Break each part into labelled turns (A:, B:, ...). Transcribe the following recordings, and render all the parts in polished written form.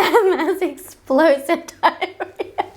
A: mass explosive diarrhea.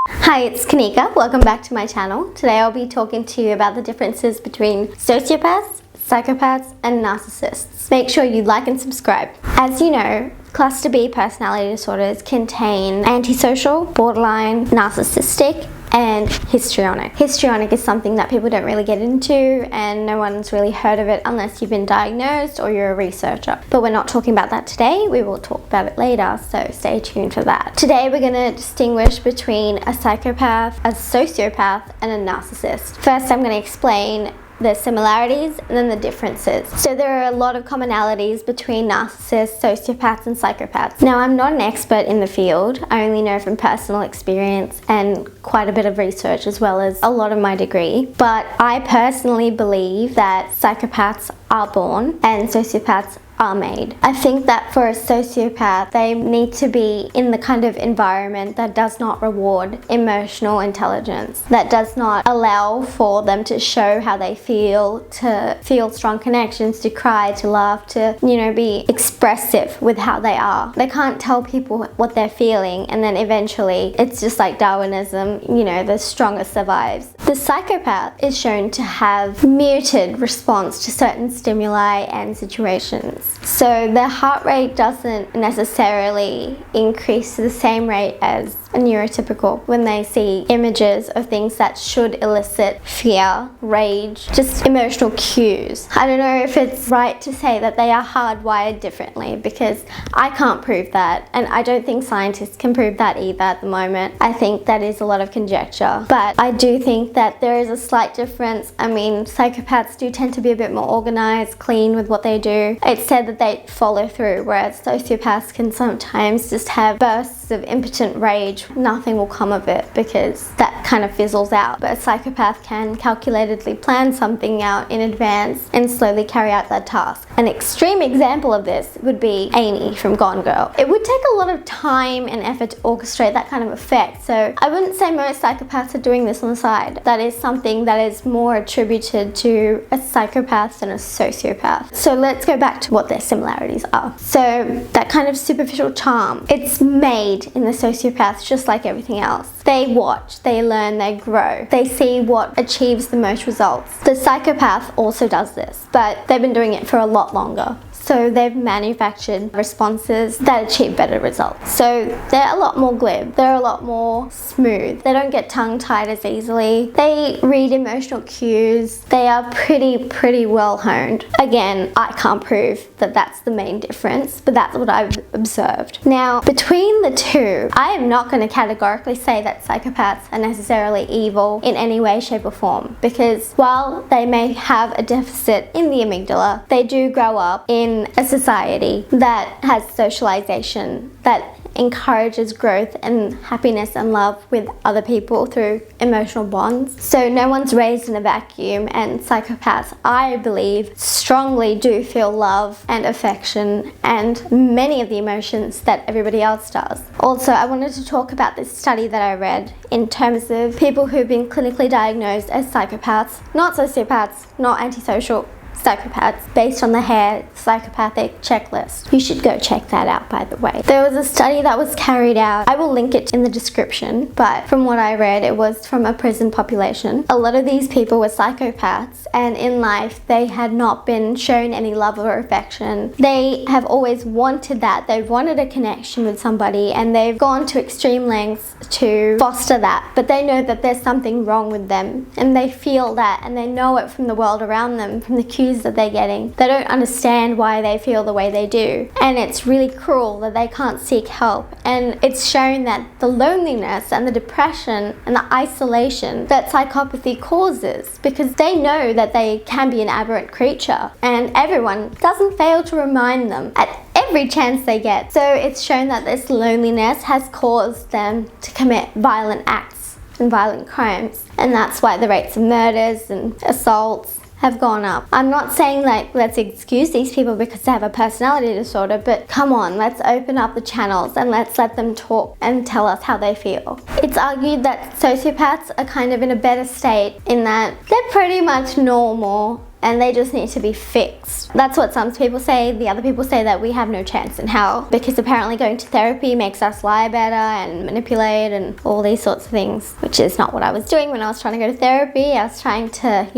A: Hi, it's Kanika. Welcome back to my channel. Today I'll be talking to you about the differences between sociopaths, psychopaths, and narcissists. Make sure you like and subscribe. As you know, cluster B personality disorders contain antisocial, borderline, narcissistic, and histrionic. Histrionic is something that people don't really get into and no one's really heard of it unless you've been diagnosed or you're a researcher. But we're not talking about that today. We will talk about it later, so stay tuned for that. Today we're going to distinguish between a psychopath, a sociopath, and a narcissist. First, I'm going to explain the similarities and then the differences. So there are a lot of commonalities between narcissists, sociopaths, and psychopaths. Now, I'm not an expert in the field. I only know from personal experience and quite a bit of research as well as a lot of my degree. But I personally believe that psychopaths are born and sociopaths are made. I think that for a sociopath, they need to be in the kind of environment that does not reward emotional intelligence, that does not allow for them to show how they feel, to feel strong connections, to cry, to laugh, to, be expressive with how they are. They can't tell people what they're feeling, and then eventually it's just like Darwinism, the strongest survives. The psychopath is shown to have muted response to certain stimuli and situations. So their heart rate doesn't necessarily increase to the same rate as a neurotypical when they see images of things that should elicit fear, rage, just emotional cues. I don't know if it's right to say that they are hardwired differently because I can't prove that, and I don't think scientists can prove that either at the moment. I think that is a lot of conjecture, but I do think that there is a slight difference. Psychopaths do tend to be a bit more organized, clean with what they do. It's said that they follow through, whereas sociopaths can sometimes just have bursts of impotent rage. Nothing will come of it because that kind of fizzles out. But a psychopath can calculatedly plan something out in advance and slowly carry out that task. An extreme example of this would be Amy from Gone Girl. It would take a lot of time and effort to orchestrate that kind of effect, so I wouldn't say most psychopaths are doing this on the side. That is something that is more attributed to a psychopath than a sociopath. So let's go back to what their similarities are. So that kind of superficial charm, it's made in the sociopaths just like everything else. They watch, they learn, they grow. They see what achieves the most results. The psychopath also does this, but they've been doing it for a lot longer. So they've manufactured responses that achieve better results. So they're a lot more glib. They're a lot more smooth. They don't get tongue-tied as easily. They read emotional cues. They are pretty well honed. Again, I can't prove that that's the main difference, but that's what I've observed. Now, between the two, I am not going to categorically say that psychopaths are necessarily evil in any way, shape, or form, because while they may have a deficit in the amygdala, they do grow up in a society that has socialization, that encourages growth and happiness and love with other people through emotional bonds. So no one's raised in a vacuum, and psychopaths, I believe, strongly do feel love and affection and many of the emotions that everybody else does. Also, I wanted to talk about this study that I read in terms of people who've been clinically diagnosed as psychopaths, not sociopaths, not antisocial, psychopaths, based on the Hare psychopathic checklist. You should go check that out, by the way. There was a study that was carried out. I will link it in the description, but from what I read, it was from a prison population. A lot of these people were psychopaths, and in life, they had not been shown any love or affection. They have always wanted that. They've wanted a connection with somebody, and they've gone to extreme lengths to foster that, but they know that there's something wrong with them, and they feel that, and they know it from the world around them, from the cues that they're getting. They don't understand why they feel the way they do, and it's really cruel that they can't seek help. And it's shown that the loneliness and the depression and the isolation that psychopathy causes, because they know that they can be an aberrant creature, and everyone doesn't fail to remind them at every chance they get. So it's shown that this loneliness has caused them to commit violent acts and violent crimes, and that's why the rates of murders and assaults have gone up. I'm not saying let's excuse these people because they have a personality disorder, but come on, let's open up the channels and let's let them talk and tell us how they feel. It's argued that sociopaths are kind of in a better state in that they're pretty much normal and they just need to be fixed. That's what some people say. The other people say that we have no chance in hell because apparently going to therapy makes us lie better and manipulate and all these sorts of things, which is not what I was doing when I was trying to go to therapy. I was trying to,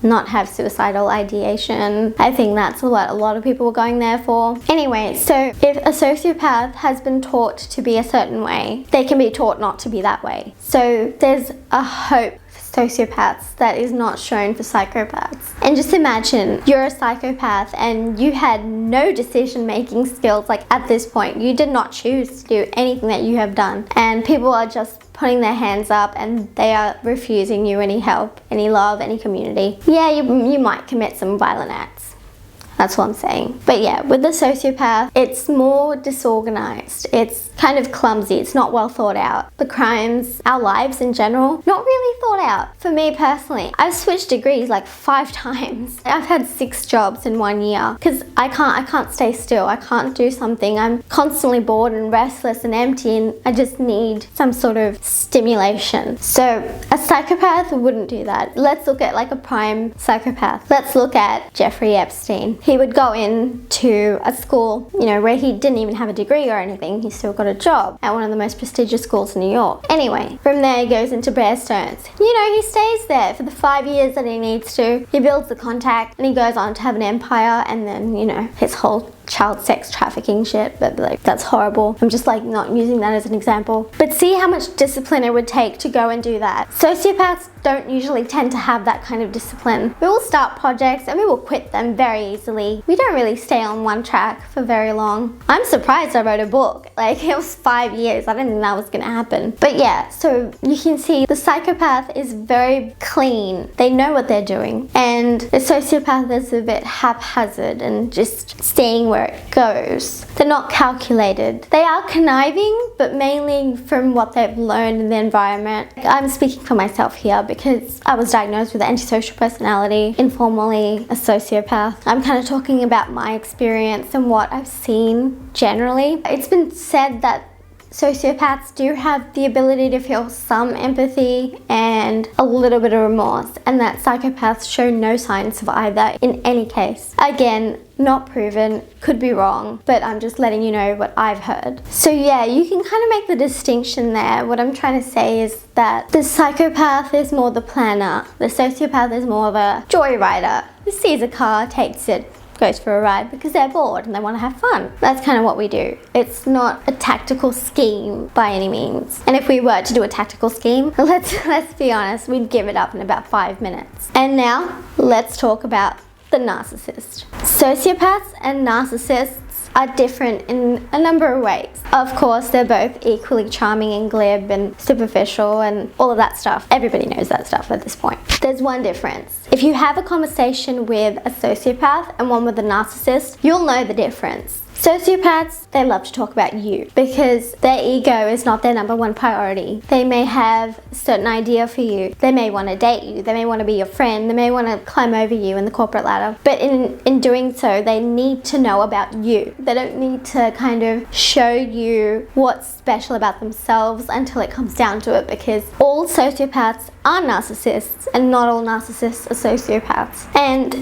A: not have suicidal ideation. I think that's what a lot of people were going there for. Anyway, so if a sociopath has been taught to be a certain way, they can be taught not to be that way. So there's a hope for sociopaths that is not shown for psychopaths. And just imagine you're a psychopath and you had no decision-making skills. Like at this point, you did not choose to do anything that you have done. And people are just putting their hands up and they are refusing you any help, any love, any community. Yeah, you might commit some violent acts. That's what I'm saying. But yeah, with the sociopath, it's more disorganized. It's kind of clumsy. It's not well thought out. The crimes, our lives in general, not really thought out. For me personally, I've switched degrees like 5 times. I've had 6 jobs in 1 year because I can't stay still. I can't do something. I'm constantly bored and restless and empty, and I just need some sort of stimulation. So a psychopath wouldn't do that. Let's look at like a prime psychopath. Let's look at Jeffrey Epstein. He would go into a school, where he didn't even have a degree or anything. He still got a job at one of the most prestigious schools in New York. Anyway, from there he goes into Bear Stearns. He stays there for the 5 years that he needs to. He builds the contact and he goes on to have an empire, and then, his whole child sex trafficking shit, but like that's horrible. I'm just like not using that as an example. But see how much discipline it would take to go and do that. Sociopaths don't usually tend to have that kind of discipline. We will start projects and we will quit them very easily. We don't really stay on one track for very long. I'm surprised I wrote a book. Like it was 5 years. I didn't think that was gonna happen. But yeah, so you can see the psychopath is very clean. They know what they're doing. And the sociopath is a bit haphazard and just staying where it goes. They're not calculated. They are conniving, but mainly from what they've learned in the environment. I'm speaking for myself here because I was diagnosed with antisocial personality, informally a sociopath. I'm kind of talking about my experience and what I've seen generally. It's been said that sociopaths do have the ability to feel some empathy and a little bit of remorse, and that psychopaths show no signs of either in any case. Again, not proven, could be wrong, but I'm just letting you know what I've heard. So yeah, you can kind of make the distinction there. What I'm trying to say is that the psychopath is more the planner. The sociopath is more of a joyrider who sees a car, takes it, goes for a ride because they're bored and they want to have fun. That's kind of what we do. It's not a tactical scheme by any means. And if we were to do a tactical scheme, let's be honest, we'd give it up in about 5 minutes. And now let's talk about the narcissist. Sociopaths and narcissists are different in a number of ways. Of course, they're both equally charming and glib and superficial and all of that stuff. Everybody knows that stuff at this point. There's one difference. If you have a conversation with a sociopath and one with a narcissist, you'll know the difference. Sociopaths, they love to talk about you because their ego is not their number one priority. They may have a certain idea for you. They may want to date you. They may want to be your friend. They may want to climb over you in the corporate ladder. But in doing so, they need to know about you. They don't need to kind of show you what's special about themselves until it comes down to it, because all sociopaths are narcissists and not all narcissists are sociopaths. And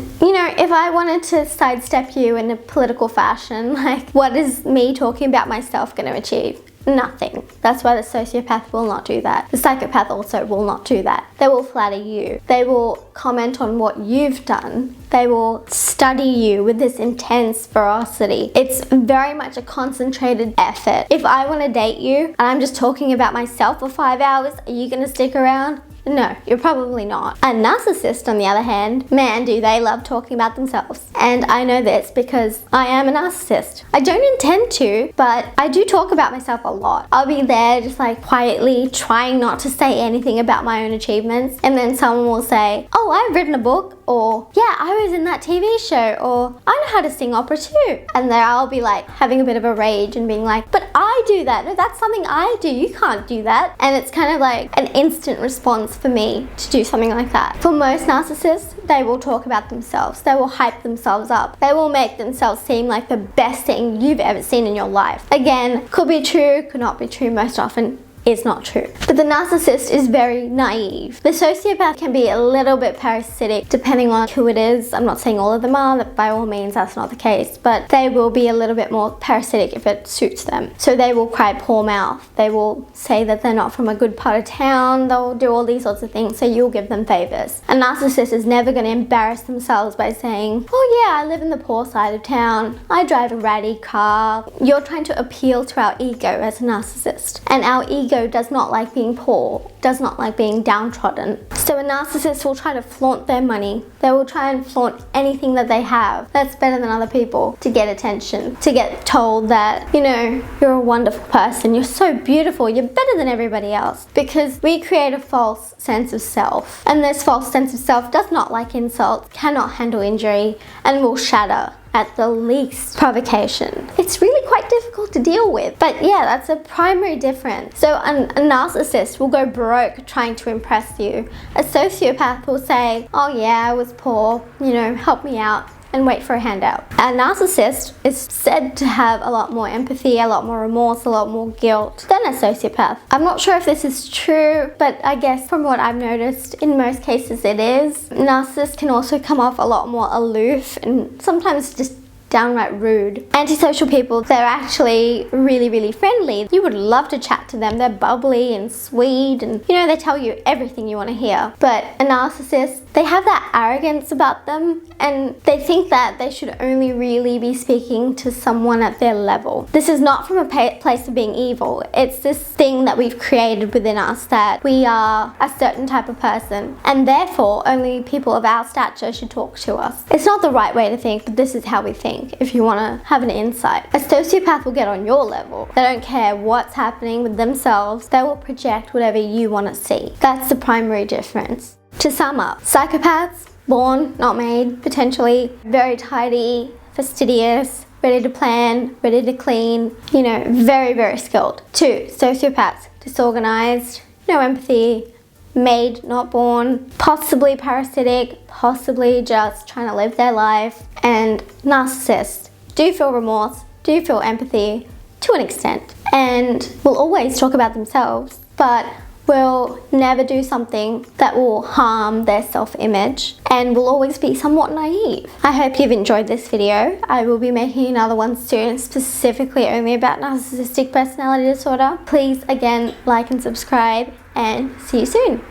A: if I wanted to sidestep you in a political fashion, like what is me talking about myself going to achieve? Nothing. That's why the sociopath will not do that. The psychopath also will not do that. They will flatter you. They will comment on what you've done. They will study you with this intense ferocity. It's very much a concentrated effort. If I want to date you and I'm just talking about myself for 5 hours, are you going to stick around? No, you're probably not. A narcissist, on the other hand, man, do they love talking about themselves. And I know this because I am a narcissist. I don't intend to, but I do talk about myself a lot. I'll be there just like quietly trying not to say anything about my own achievements, and then someone will say, oh, I've written a book, or yeah, I was in that TV show, or I know how to sing opera too. And then I'll be like having a bit of a rage and being like, but I do that. No, that's something I do. You can't do that. And it's kind of like an instant response for me to do something like that. For most narcissists, they will talk about themselves. They will hype themselves up. They will make themselves seem like the best thing you've ever seen in your life. Again, could be true, could not be true. Most often is not true. But the narcissist is very naive. The sociopath can be a little bit parasitic depending on who it is. I'm not saying all of them are, that by all means that's not the case, but they will be a little bit more parasitic if it suits them. So they will cry poor mouth. They will say that they're not from a good part of town. They'll do all these sorts of things, so you'll give them favors. A narcissist is never going to embarrass themselves by saying, oh yeah, I live in the poor side of town. I drive a ratty car. You're trying to appeal to our ego as a narcissist. And our ego does not like being poor, does not like being downtrodden. So a narcissist will try to flaunt their money. They will try and flaunt anything that they have that's better than other people to get attention, to get told that, you know, you're a wonderful person, you're so beautiful, you're better than everybody else. Because we create a false sense of self. And this false sense of self does not like insult, cannot handle injury, and will shatter at the least provocation. It's really quite difficult to deal with. But yeah, that's a primary difference. So a narcissist will go broke trying to impress you. A sociopath will say, oh yeah, I was poor, you know, help me out, and wait for a handout. A narcissist is said to have a lot more empathy, a lot more remorse, a lot more guilt than a sociopath. I'm not sure if this is true, but I guess from what I've noticed, in most cases it is. Narcissists can also come off a lot more aloof and sometimes just downright rude. Antisocial people, they're actually really, really friendly. You would love to chat to them. They're bubbly and sweet and, you know, they tell you everything you want to hear. But a narcissist, they have that arrogance about them and they think that they should only really be speaking to someone at their level. This is not from a place of being evil. It's this thing that we've created within us that we are a certain type of person and therefore only people of our stature should talk to us. It's not the right way to think, but this is how we think. If you want to have an insight. A sociopath will get on your level. They don't care what's happening with themselves. They will project whatever you want to see. That's the primary difference. To sum up, psychopaths, born, not made, potentially, very tidy, fastidious, ready to plan, ready to clean, you know, very, very skilled. 2, sociopaths, disorganized, no empathy, made, not born, possibly parasitic, possibly just trying to live their life. And narcissists do feel remorse, do feel empathy to an extent, and will always talk about themselves, but will never do something that will harm their self-image and will always be somewhat naive. I hope you've enjoyed this video. I will be making another one soon, specifically only about narcissistic personality disorder. Please, again, like and subscribe, and see you soon.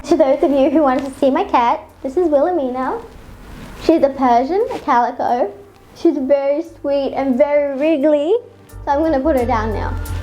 A: To those of you who wanted to see my cat, this is Wilhelmina. She's a Persian, a calico. She's very sweet and very wriggly, so I'm going to put her down now.